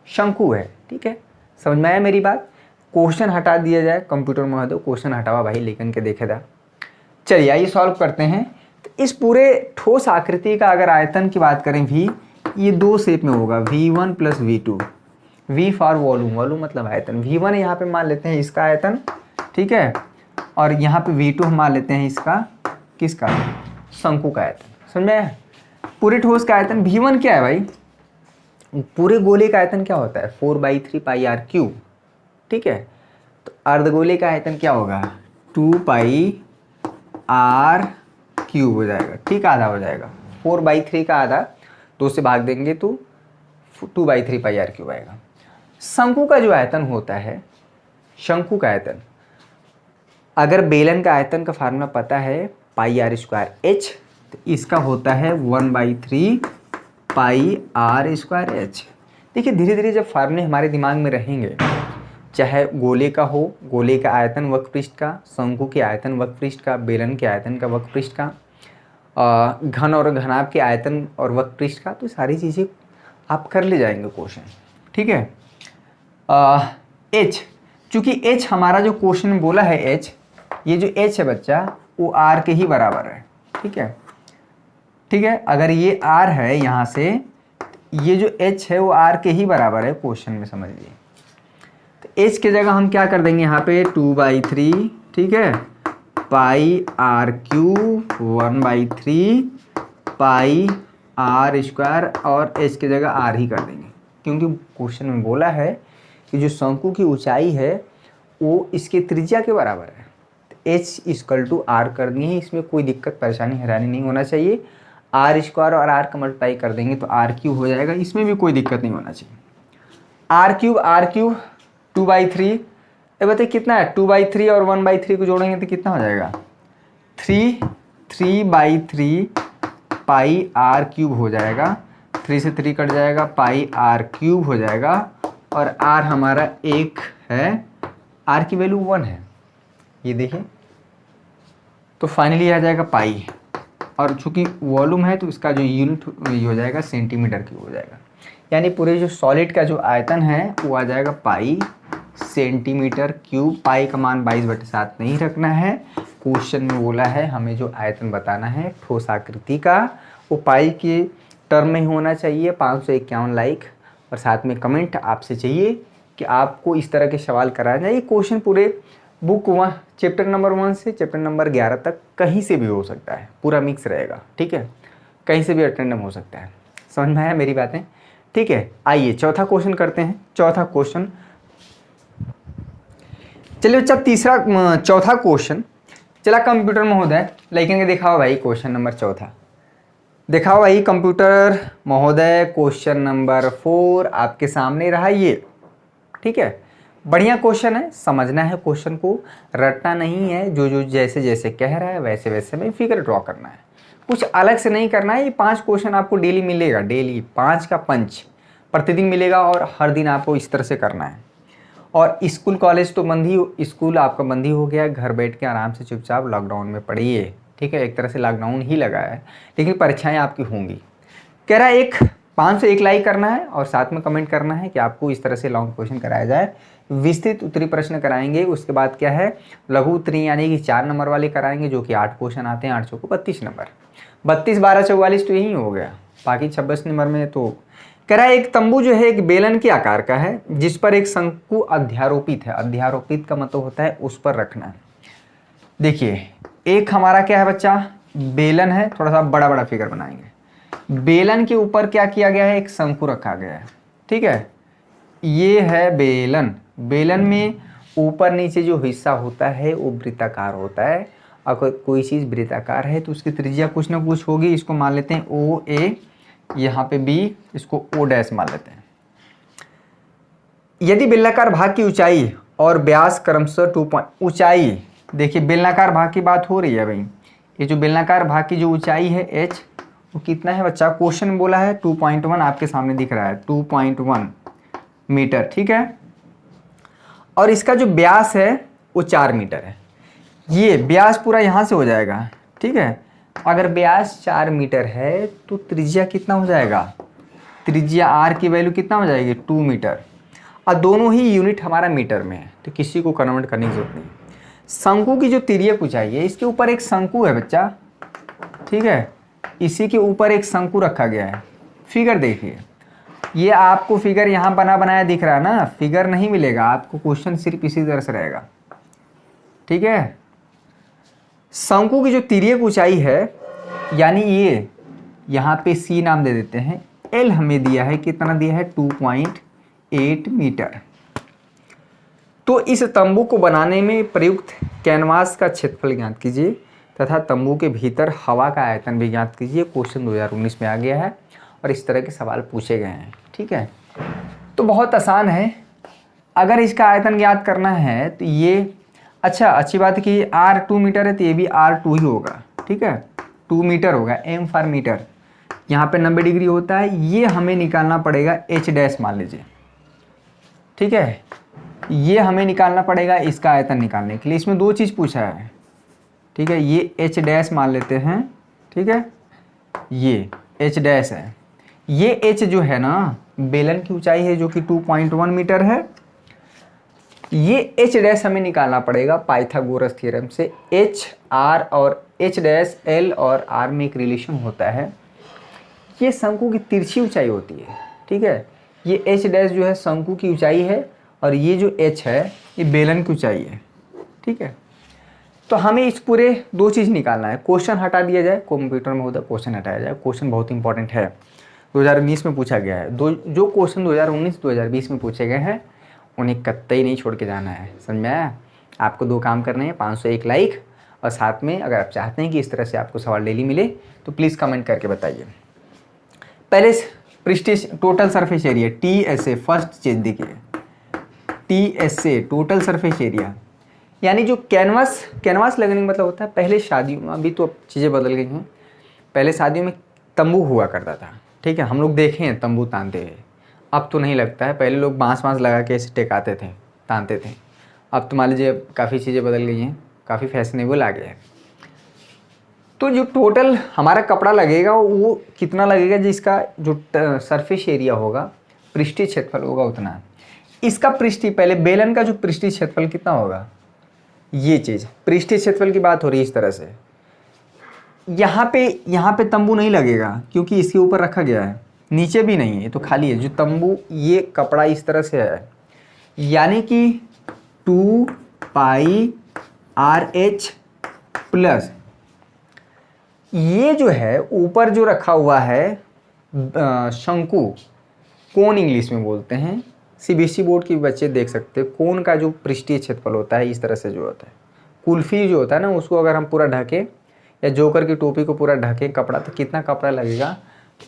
शंकु है। ठीक है, समझ में आया मेरी बात। क्वेश्चन हटा दिया जाए, कंप्यूटर में दो क्वेश्चन हटावा भाई, लेकिन के देखे था। चलिए आइए सॉल्व करते हैं। तो इस पूरे ठोस आकृति का अगर आयतन की बात करें v, ये 2 शेप में होगा, v1 plus v2। v for volume, volume मतलब आयतन। v1 यहाँ पे मान लेते हैं इसका आयतन, ठीक है, और यहाँ पे v2 हम मान लेते हैं इसका, किसका, शंकु का आयतन। समझ में आया। पूरे ठोस का आयतन v1 क्या है भाई, पूरे गोले का आयतन क्या होता है, 4/3 पाई आर क्यूब। ठीक है, तो अर्धगोले का आयतन क्या होगा, 2 पाई आर क्यूब हो जाएगा। ठीक, आधा हो जाएगा, 4/3 का आधा 2 से भाग देंगे तो 2/3 पाई आर क्यूब आएगा। शंकु का जो आयतन होता है, शंकु का आयतन, अगर बेलन का आयतन का फार्मूला पता है पाई आर स्क्वायर एच, तो इसका होता है 1/3 पाई आर स्क्वायर एच। देखिए धीरे धीरे जब फार्मूले हमारे दिमाग में रहेंगे, चाहे गोले का हो, गोले का आयतन वक्र पृष्ठ का, शंकु के आयतन वक्र पृष्ठ का, बेलन के आयतन का वक्र पृष्ठ का, घन और घनाभ के आयतन और वक्र पृष्ठ का, तो सारी चीज़ें आप कर ले जाएंगे क्वेश्चन। ठीक है, एच, चूँकि एच हमारा जो क्वेश्चन बोला है एच, ये जो एच है बच्चा वो आर के ही बराबर है। ठीक है, ठीक है, अगर ये आर है यहाँ से, ये जो एच है वो आर के ही बराबर है क्वेश्चन में, समझ लीजिए। तो एच के जगह हम क्या कर देंगे यहाँ पे 2/3, ठीक है, pi r cube 1/3 pi r square, और एच के जगह आर ही कर देंगे, क्योंकि क्वेश्चन में बोला है कि जो शंकु की ऊंचाई है वो इसके त्रिज्या के बराबर है। एच इक्वल टू आर करनी है, इसमें कोई दिक्कत परेशानी हैरानी नहीं होना चाहिए। आर स्क्वायर और आर का मल्टीप्लाई कर देंगे तो आर क्यूब हो जाएगा, इसमें भी कोई दिक्कत नहीं होना चाहिए। आर क्यूब 2/3, ये बताइए कितना है, 2/3 और 1/3 को जोड़ेंगे तो कितना हो जाएगा, 3/3 पाई आर क्यूब हो जाएगा। 3 से 3 कट जाएगा, पाई आर क्यूब हो जाएगा, और आर हमारा 1 है, आर की वैल्यू 1 है, ये देखिए, तो फाइनली आ जाएगा पाई, और चूंकि वॉल्यूम है तो इसका जो यूनिट ये हो जाएगा सेंटीमीटर क्यूब हो जाएगा। यानी पूरे जो सॉलिड का जो आयतन है वो आ जाएगा पाई सेंटीमीटर क्यूब। पाई का मान 22/7 नहीं रखना है, क्वेश्चन में बोला है हमें जो आयतन बताना है ठोस आकृति का, वो पाई के टर्म में ही होना चाहिए। 551 लाइक और साथ में कमेंट आपसे चाहिए कि आपको इस तरह के सवाल कराया जाए। ये क्वेश्चन पूरे बुक 1 चैप्टर नंबर 1 से चैप्टर नंबर 11 तक कहीं से भी हो सकता है, पूरा मिक्स रहेगा। ठीक है, कहीं से भी अटेंडम हो सकता है। समझ में आया मेरी बातें। ठीक है, आइए चौथा क्वेश्चन करते हैं। चौथा क्वेश्चन, चलिए बच्चा चौथा क्वेश्चन चला कंप्यूटर महोदय, लेकिन दिखाओ भाई क्वेश्चन नंबर चौथा, दिखाओ भाई कंप्यूटर महोदय। क्वेश्चन नंबर 4 आपके सामने रहा ये। ठीक है, बढ़िया क्वेश्चन है, समझना है क्वेश्चन को, रटना नहीं है, जो जो जैसे जैसे कह रहा है वैसे वैसे में फिगर ड्रॉ करना है, कुछ अलग से नहीं करना है। ये 5 क्वेश्चन आपको डेली मिलेगा, डेली 5 का पंच प्रतिदिन मिलेगा और हर दिन आपको इस तरह से करना है। और स्कूल कॉलेज तो बंद ही, स्कूल आपका बंद ही हो गया, घर बैठ के आराम से चुपचाप लॉकडाउन में पढ़िए, ठीक है। एक तरह से लॉकडाउन ही लगा है, लेकिन परीक्षाएं आपकी होंगी। कह रहा है 501 लाइक करना है और साथ में कमेंट करना है कि आपको इस तरह से लॉन्ग क्वेश्चन कराया जाए। विस्तृत उत्तरीय प्रश्न कराएंगे, उसके बाद क्या है लघु उत्तरीय यानी कि 4 नंबर वाले कराएंगे, जो कि 8 क्वेश्चन आते हैं, 8 चौको 32 नंबर, 32 12 44 तो यही हो गया, बाकी 26 नंबर में। तो कह रहा है एक तंबू जो है एक बेलन के आकार का है जिस पर एक शंकु अध्यारोपित है। अध्यारोपित का मतलब होता है उस पर रखना। देखिए एक हमारा क्या है बच्चा, बेलन है, थोड़ा सा बड़ा बड़ा फिगर बनाएंगे। बेलन के ऊपर क्या किया गया है, एक शंकु रखा गया है, ठीक है। ये है बेलन। बेलन में ऊपर नीचे जो हिस्सा होता है वो वृत्ताकार होता है। अगर कोई चीज़ वृत्ताकार है तो उसकी त्रिज्या कुछ ना कुछ होगी। इसको मान लेते हैं ओ ए, यहाँ पे बी, इसको ओ डैश मान लेते हैं। यदि बेलनाकार भाग की ऊंचाई और व्यास क्रमशः 2 पॉइंट, ऊंचाई देखिए बेलनाकार भाग की बात हो रही है भाई। ये जो बेलनाकार भाग की जो ऊंचाई है एच, वो कितना है बच्चा, क्वेश्चन बोला है 2.1, आपके सामने दिख रहा है 2.1 मीटर, ठीक है। और इसका जो व्यास है वो 4 मीटर है। ये व्यास पूरा यहाँ से हो जाएगा, ठीक है। अगर व्यास 4 मीटर है तो त्रिज्या कितना हो जाएगा, त्रिज्या आर की वैल्यू कितना हो जाएगी 2 मीटर। और दोनों ही यूनिट हमारा मीटर में है, तो किसी को कन्वर्ट करने की जरूरत नहीं। शंकु की जो तिर्यक ऊंचाई है, इसके ऊपर एक शंकु है बच्चा, ठीक है। इसी के ऊपर एक शंकु रखा गया है। फिगर देखिए, ये आपको फिगर यहाँ बना बनाया दिख रहा है ना, फिगर नहीं मिलेगा आपको, क्वेश्चन सिर्फ इसी तरह से रहेगा, ठीक है। शंकु की जो तिर्यक ऊंचाई है, यानी ये यहाँ पे सी नाम दे देते हैं, एल हमें दिया है, कितना दिया है 2.8 मीटर। तो इस तंबू को बनाने में प्रयुक्त कैनवास का क्षेत्रफल ज्ञात कीजिए तथा तंबू के भीतर हवा का आयतन भी ज्ञात कीजिए। क्वेश्चन 2019 में आ गया है और इस तरह के सवाल पूछे गए हैं, ठीक है। तो बहुत आसान है। अगर इसका आयतन ज्ञात करना है तो ये, अच्छा अच्छी बात है कि आर 2 मीटर है तो ये भी R2 ही होगा, ठीक है, 2 मीटर होगा, M फॉर मीटर। यहाँ पे 90 डिग्री होता है। ये हमें निकालना पड़ेगा H डैश मान लीजिए, ठीक है। ये हमें निकालना पड़ेगा इसका आयतन निकालने के लिए। इसमें 2 चीज़ पूछा है, ठीक है। ये H डैश मान लेते हैं, ठीक है, ये H डैश है। ये H जो है ना बेलन की ऊंचाई है जो कि 2.1 मीटर है। ये H डैश हमें निकालना पड़ेगा पाइथागोरस थ्योरम से। H R और H डैश L और R में एक रिलेशन होता है। ये शंकु की तिरछी ऊंचाई होती है, ठीक है। ये H डैश जो है शंकु की ऊंचाई है और ये जो H है ये बेलन की ऊंचाई है, ठीक है। तो हमें इस पूरे 2 चीज़ निकालना है। क्वेश्चन हटा दिया जाए, कंप्यूटर में होता है क्वेश्चन हटाया जाए। क्वेश्चन बहुत इंपॉर्टेंट है, 2019 में पूछा गया है। जो क्वेश्चन 2019 2020 में पूछे गए हैं उन्हें कतई नहीं छोड़ के जाना है, समझ में आया। आपको 2 काम करने हैं, 501 लाइक और साथ में अगर आप चाहते हैं कि इस तरह से आपको सवाल डेली मिले तो प्लीज़ कमेंट करके बताइए। पहले पृष्ठीय total surface area TSA, first चीज देखिए TSA टोटल सरफेस एरिया, यानी जो कैनवास लगने का मतलब होता है, पहले शादियों में, अभी तो अब चीज़ें बदल गई हैं, पहले शादियों में तंबू हुआ करता था, ठीक है। हम लोग देखे हैं तंबू तानते हुए, अब तो नहीं लगता है। पहले लोग बांस लगा के ऐसे टेकाते थे, तानते थे। अब तो मान लीजिए काफ़ी चीज़ें बदल गई हैं, काफ़ी फैशनेबल आ गया है। तो जो टोटल हमारा कपड़ा लगेगा वो कितना लगेगा, जिसका जो सरफेस एरिया होगा, पृष्ठीय क्षेत्रफल होगा उतना। इसका पृष्ठीय, पहले बेलन का जो पृष्ठीय क्षेत्रफल कितना होगा, ये चीज़ पृष्ठीय क्षेत्रफल की बात हो रही है। इस तरह से यहाँ पे तंबू नहीं लगेगा क्योंकि इसके ऊपर रखा गया है, नीचे भी नहीं है तो खाली है। जो तंबू, ये कपड़ा इस तरह से है, यानी कि 2 पाई RH प्लस ये जो है ऊपर जो रखा हुआ है शंकु, कोन इंग्लिश में बोलते हैं। CBSE बोर्ड के बच्चे देख सकते हैं, कोन का जो पृष्ठीय क्षेत्रफल होता है इस तरह से जो होता है। कुल्फी जो होता है ना, उसको अगर हम पूरा ढकें या जोकर की टोपी को पूरा ढकें कपड़ा, तो कितना कपड़ा लगेगा,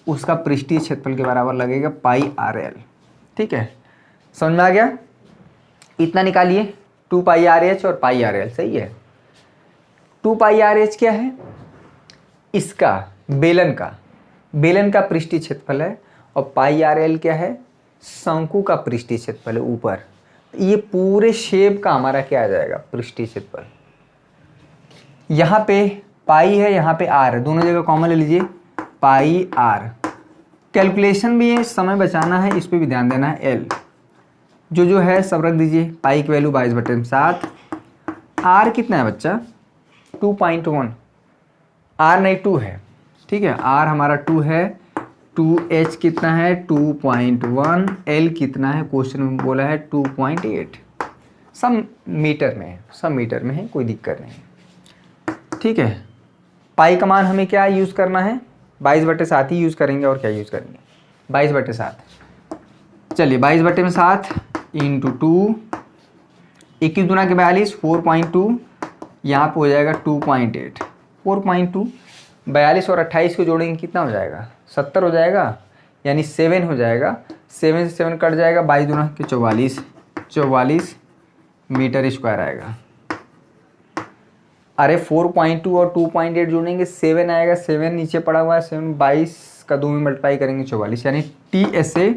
उसका पृष्ठीय क्षेत्रफल के बराबर लगेगा पाई RL, ठीक है। समझ में आ गया। इतना निकालिए, 2 पाई RH और पाई RL, सही है। 2 पाई RH क्या है, इसका बेलन का पृष्ठीय क्षेत्रफल है, और पाई RL क्या है, शंकु का पृष्ठीय क्षेत्रफल है ऊपर, ये पूरे शेप का हमारा क्या आ जाएगा, पृष्ठीय क्षेत्रफल। यहाँ पे पाई है, यहाँ पे आर है, दोनों जगह कॉमन ले लीजिए, पाई आर। कैलकुलेशन भी है, समय बचाना है, इस पर भी ध्यान देना है। एल जो है सब रख दीजिए, पाई की वैल्यू 22/7। आर कितना है बच्चा, 2.1, आर नहीं 2 है, ठीक है, आर हमारा 2 है। 2h कितना है, 2.1। एल कितना है, क्वेश्चन में बोला है 2.8। सब मीटर में है, सब मीटर में है, कोई दिक्कत नहीं, ठीक है। पाई का मान हमें क्या यूज़ करना है, 22/7 ही यूज़ करेंगे, और क्या यूज़ करेंगे, 22/7। चलिए 22/7 इंटू 2, 21 दूना के 42, 4.2, यहाँ पे हो जाएगा 2.8। 4.2, 42 और 28 को जोड़ेंगे कितना हो जाएगा, 70 हो जाएगा, यानी 7 हो जाएगा। 7 से 7 कट जाएगा, 22 दूना के 44, 44 मीटर स्क्वायर आएगा। अरे 4.2 और 2.8 जोड़ेंगे 7 आएगा, 7 नीचे पड़ा हुआ है, 7 22 का 2 में मल्टीप्लाई करेंगे 44, यानी TSA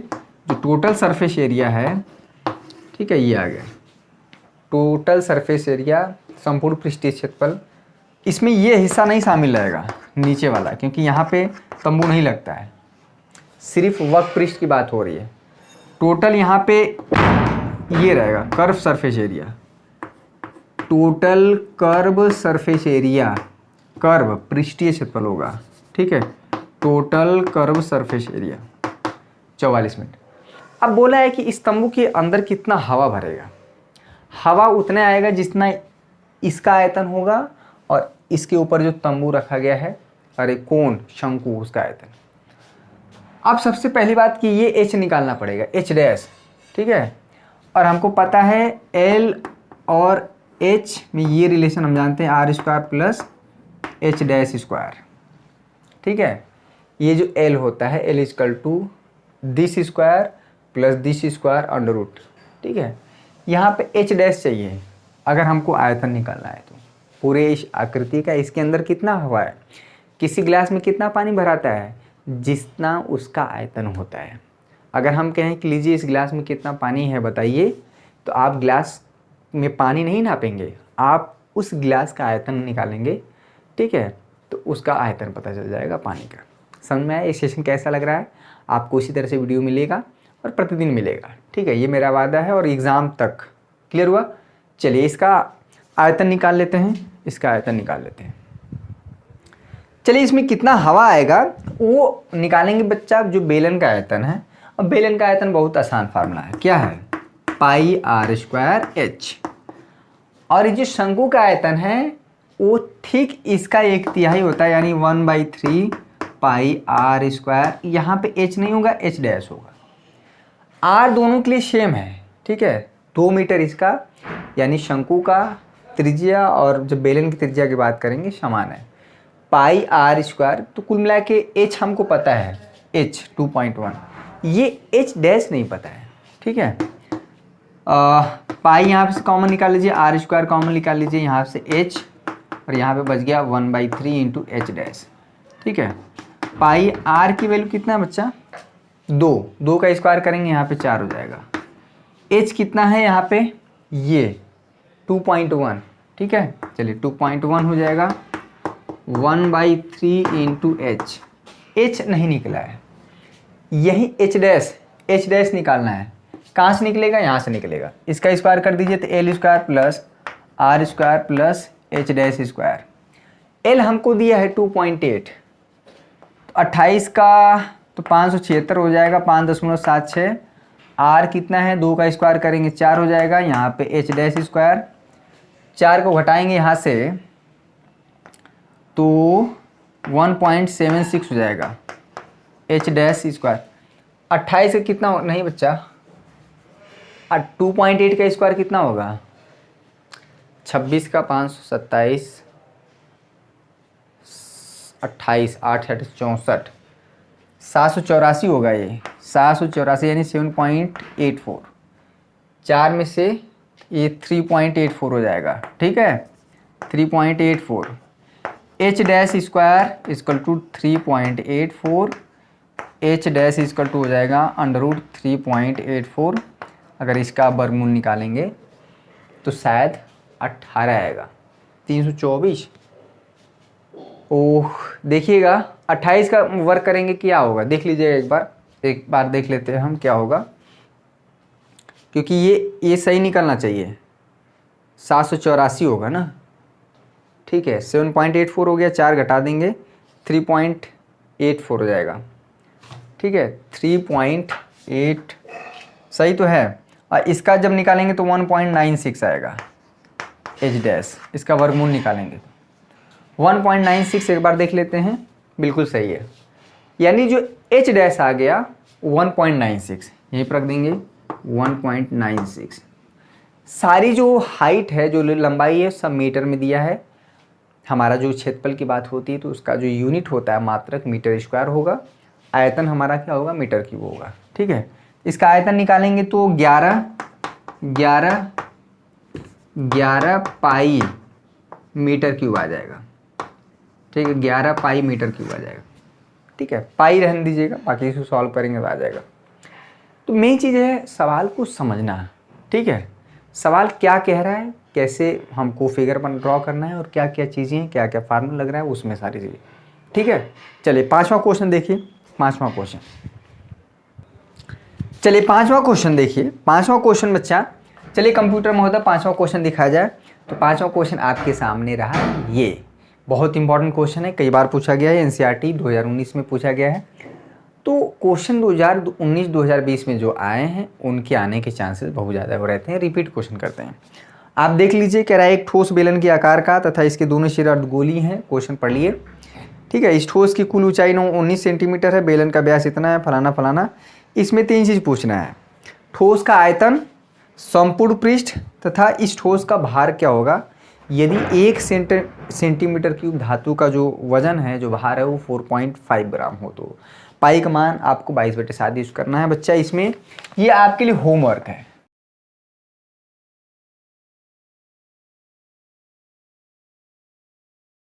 जो टोटल सरफेस एरिया है, ठीक है, ये आ गया टोटल सरफेस एरिया, संपूर्ण पृष्ठीय क्षेत्रफल। इसमें ये हिस्सा नहीं शामिल रहेगा नीचे वाला, क्योंकि यहाँ पे तंबू नहीं लगता है, सिर्फ वक्र पृष्ठ की बात हो रही है। टोटल यहाँ पे ये रहेगा curve surface area, total curve surface area, curve पृष्ठीय क्षेत्रफल होगा, ठीक है, total curve surface area 44 minute. अब बोला है कि इस तंबू के अंदर कितना हवा भरेगा, हवा उतना आएगा जितना इसका आयतन होगा, और इसके ऊपर जो तंबू रखा गया है, अरे कोण शंकु, उसका आयतन। अब सबसे पहली बात कि ये एच निकालना पड़ेगा, एच डैश, ठीक है, और हमको पता है एल और एच में ये रिलेशन हम जानते हैं, R² plus H dash square, ठीक है। ये जो एल होता है, l equal to this square plus this square under root, ठीक है। यहाँ पे एच डैश चाहिए अगर हमको आयतन निकालना है, तो पूरे इस आकृति का, इसके अंदर कितना हवा है, किसी गिलास में कितना पानी भराता है, जितना उसका आयतन होता है। अगर हम कहें कि लीजिए इस गिलास में कितना पानी है बताइए, तो आप गिलास में पानी नहीं नापेंगे, आप उस गिलास का आयतन निकालेंगे, ठीक है, तो उसका आयतन पता चल जाएगा पानी का। समझ में आया ये सेशन कैसा लग रहा है आपको? इसी तरह से वीडियो मिलेगा और प्रतिदिन मिलेगा, ठीक है, ये मेरा वादा है, और एग्ज़ाम तक। क्लियर हुआ? चलिए इसका आयतन निकाल लेते हैं, इसका आयतन निकाल लेते हैं। चलिए इसमें कितना हवा आएगा वो निकालेंगे बच्चा, जो बेलन का आयतन है। अब बेलन का आयतन बहुत आसान फार्मूला है, क्या है, पाई R² H, और ये जो शंकु का आयतन है वो ठीक इसका 1/3 होता है, यानी 1/3 पाई R²। यहाँ पे H नहीं होगा, H डैश होगा। R दोनों के लिए सेम है, ठीक है, 2 मीटर इसका, यानी शंकु का त्रिज्या और जब बेलन की त्रिज्या की बात करेंगे समान है, पाई R²। तो कुल मिला के H हमको पता है, H 2.1, ये H डैश नहीं पता है, ठीक है। पाई यहाँ से कॉमन निकाल लीजिए, R² कॉमन निकाल लीजिए, यहाँ से H, और यहाँ पे बच गया 1/3 इंटू H डैश, ठीक है। पाई R की वैल्यू कितना है बच्चा, 2 का स्क्वायर करेंगे, यहाँ पे 4 हो जाएगा। H कितना है यहाँ पे, ये 2.1, ठीक है, चलिए 2.1 हो जाएगा, 1/3 इंटू H। H नहीं निकला है, यही H डैश निकालना है। कहाँ से निकलेगा, यहाँ से निकलेगा, इसका स्क्वायर कर दीजिए, तो L² plus R² plus H dash square. L हमको दिया है 2.8, तो 28 का तो 576 हो जाएगा, 5.76। R कितना है, 2 का स्क्वायर करेंगे 4 हो जाएगा, यहाँ पे H डैश स्क्वायर, 4 को घटाएंगे यहाँ से तो 1.76 हो जाएगा, H डैश स्क्वायर। 28 का कितना नहीं बच्चा, 2.8 का स्क्वायर कितना होगा, 26 का 527, 28, 8 64, 784 होगा, ये 784 यानी 7.84। 4 में से ये 3.84 हो जाएगा, ठीक है, 3.84। H dash square equal to 3.84 h dash equal to हो जाएगा √3.84। अगर इसका वर्गमूल निकालेंगे तो शायद 18 आएगा। 324। ओह देखिएगा 28 का वर्क करेंगे क्या होगा देख लीजिएगा, एक बार देख लेते हैं हम क्या होगा, क्योंकि ये सही निकलना चाहिए। 784 होगा ना, ठीक है। 7.84 हो गया, 4 घटा देंगे 3.84 हो जाएगा, ठीक है। 3.8 सही तो है। और इसका जब निकालेंगे तो 1.96 आएगा एच डैश, इसका वर्गमूल निकालेंगे 1.96। एक बार देख लेते हैं, बिल्कुल सही है। यानी जो एच डैश आ गया 1.96, यहीं पर रख देंगे 1.96। सारी जो हाइट है, जो लंबाई है, सब मीटर में दिया है। हमारा जो क्षेत्रफल की बात होती है तो उसका जो यूनिट होता है मात्रक मीटर स्क्वायर होगा। आयतन हमारा क्या होगा, मीटर क्यूब होगा, ठीक है। इसका आयतन निकालेंगे तो 11 पाई मीटर क्यूब आ जाएगा, ठीक है। 11 पाई मीटर क्यूब आ जाएगा, ठीक है। पाई रहने दीजिएगा, बाकी इसको सॉल्व करेंगे तो आ जाएगा। तो मेन चीज़ है सवाल को समझना, ठीक है। सवाल क्या कह रहा है, कैसे हमको फिगर बन ड्रॉ करना है और क्या क्या चीज़ें हैं, क्या क्या फार्मूला लग रहा है, उसमें सारी चीज़ें, ठीक है। चलिए 5वां क्वेश्चन देखिए। 5वां क्वेश्चन, चलिए 5वां क्वेश्चन देखिए। 5वां क्वेश्चन बच्चा, चलिए कंप्यूटर महोदय 5वां क्वेश्चन दिखाया जाए। तो 5वां क्वेश्चन आपके सामने रहा, ये बहुत इंपॉर्टेंट क्वेश्चन है, कई बार पूछा गया है, एनसीईआरटी 2019 में पूछा गया है। तो क्वेश्चन 2019-2020 में जो आए हैं उनके आने के चांसेस बहुत ज़्यादा हो रहते हैं, रिपीट क्वेश्चन करते हैं। आप देख लीजिए, कह रहा है एक ठोस बेलन के आकार का तथा इसके दोनों सिरे अर्धगोलीय हैं। क्वेश्चन पढ़ लिए, ठीक है। इस ठोस की कुल ऊंचाई 19 सेंटीमीटर है, बेलन का व्यास इतना है, फलाना फलाना। इसमें 3 चीज़ पूछना है, ठोस का आयतन, संपूर्ण पृष्ठ तथा इस ठोस का भार क्या होगा। यदि 1 सेंटीमीटर क्यूब धातु का जो वजन है, जो भार है, वो 4.5 ग्राम हो तो पाई का मान आपको 22/7 यूज करना है बच्चा। इसमें ये आपके लिए होमवर्क है,